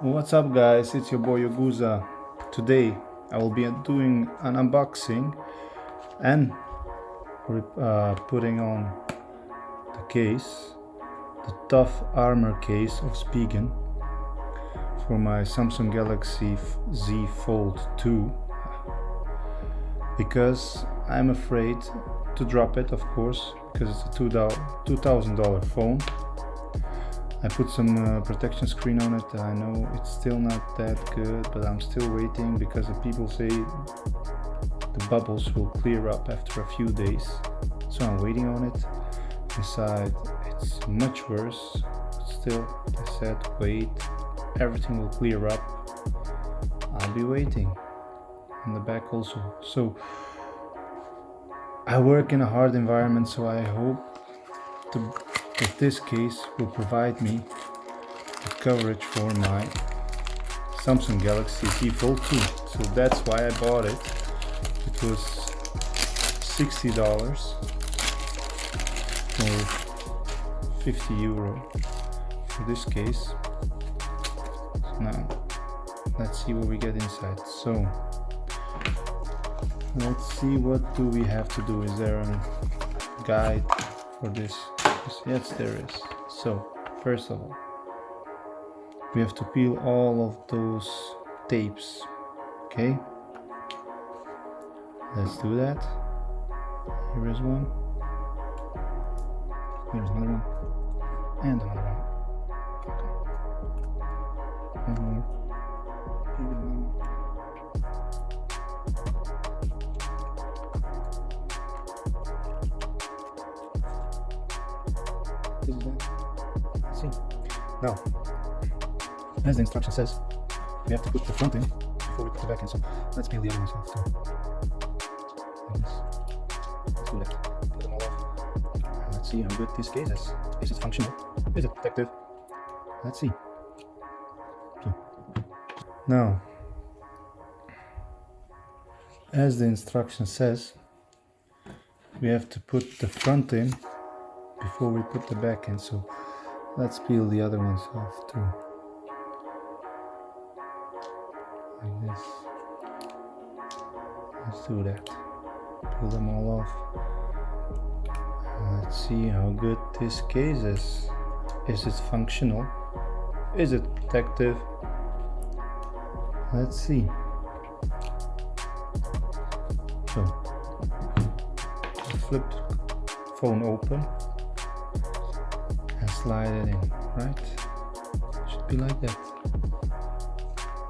What's up guys, it's your boy Yoguza. Today I will be doing an unboxing and putting on the case, the tough armor case of Spigen for my Samsung Galaxy Z Fold 2, because I'm afraid to drop it, of course, because it's a $2,000 phone. I put some protection screen on it. I know it's still not that good, but I'm still waiting because the people say the bubbles will clear up after a few days. So I'm waiting on it. Inside it's much worse, but still they said wait, everything will clear up. I'll be waiting. On the back also. So I work in a hard environment, so I hope that this case will provide me with coverage for my Samsung Galaxy Z Fold 2. So that's why I bought it. It was $60 or €50 for this case. So now let's see what we get inside. So let's see, what do we have to do? Is there a guide for this? Yes, there is. So first of all, we have to peel all of those tapes. Okay, let's do that. Here is one, here's another one, and another one. Okay. One more. Here's another one. This is that. Let's see. Now, as the instruction says, we have to put the front in before we put the back in. So let's peel the other ones off too. Like this. Let's do that. Peel them all off. And let's see how good this case is. Is it functional? Is it protective? Let's see. So, now, as the instruction says, we have to put the front in before we put the back in. So let's peel the other ones off too. Like this. Let's do that. Peel them all off. And let's see how good this case is. Is it functional? Is it protective? Let's see. So, flip phone open and slide it in, right? Should be like that.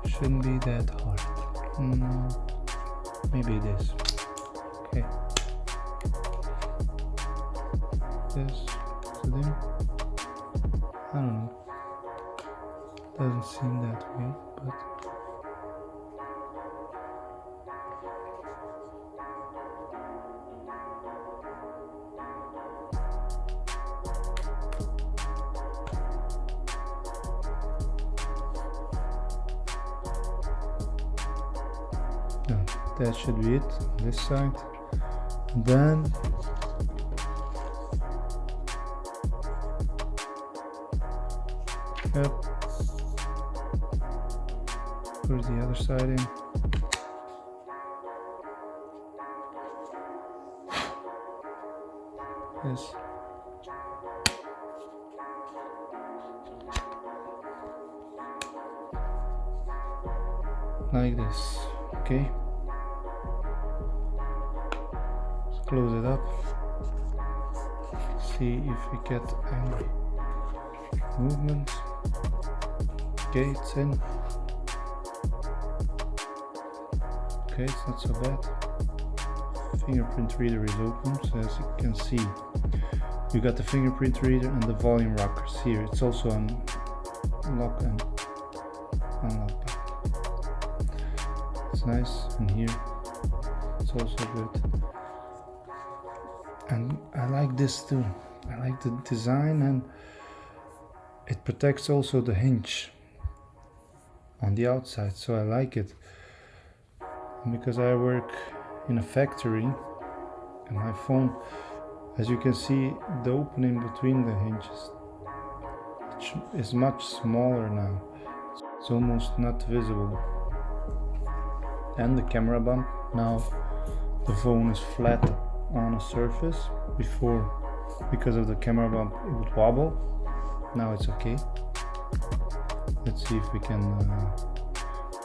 Shouldn't be that hard. Maybe it is. Okay. This is it in? I don't know. Doesn't seem that way, but no, that should be it on this side. And then put the other side in. Yes. Like this. Okay. Let's close it up. See if we get any movement. Okay, it's in. Okay, it's not so bad. Fingerprint reader is open, so as you can see, you got the fingerprint reader and the volume rockers here. It's also on lock and unlock back. It's nice, and here it's also good. And I like this too. I like the design, and it protects also the hinge on the outside, so I like it. And because I work in a factory and my phone, as you can see, the opening between the hinges is much smaller now. It's almost not visible. And the camera bump. Now the phone is flat on a surface. Before, because of the camera bump, it would wobble. Now it's okay. Let's see if we can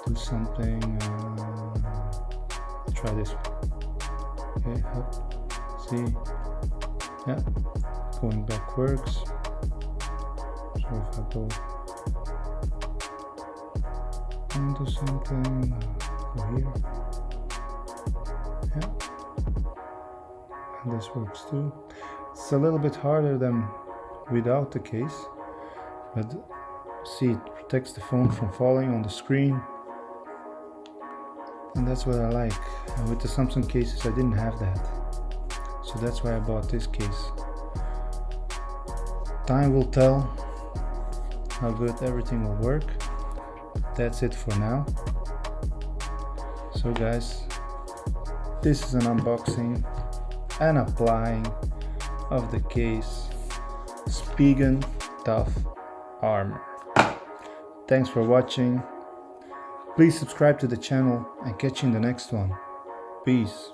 do something. Try this one. Okay, up. See? Yeah, going back works. So if I go and do something, go here. Yeah, and this works too. It's a little bit harder than without the case, but see, it protects the phone from falling on the screen, and that's what I like. And with the Samsung cases I didn't have that, so that's why I bought this case. Time will tell how good everything will work. That's it for now. So guys, this is an unboxing and applying of the case Spigen Tough Armor. Thanks for watching. Please subscribe to the channel and catch you in the next one. Peace.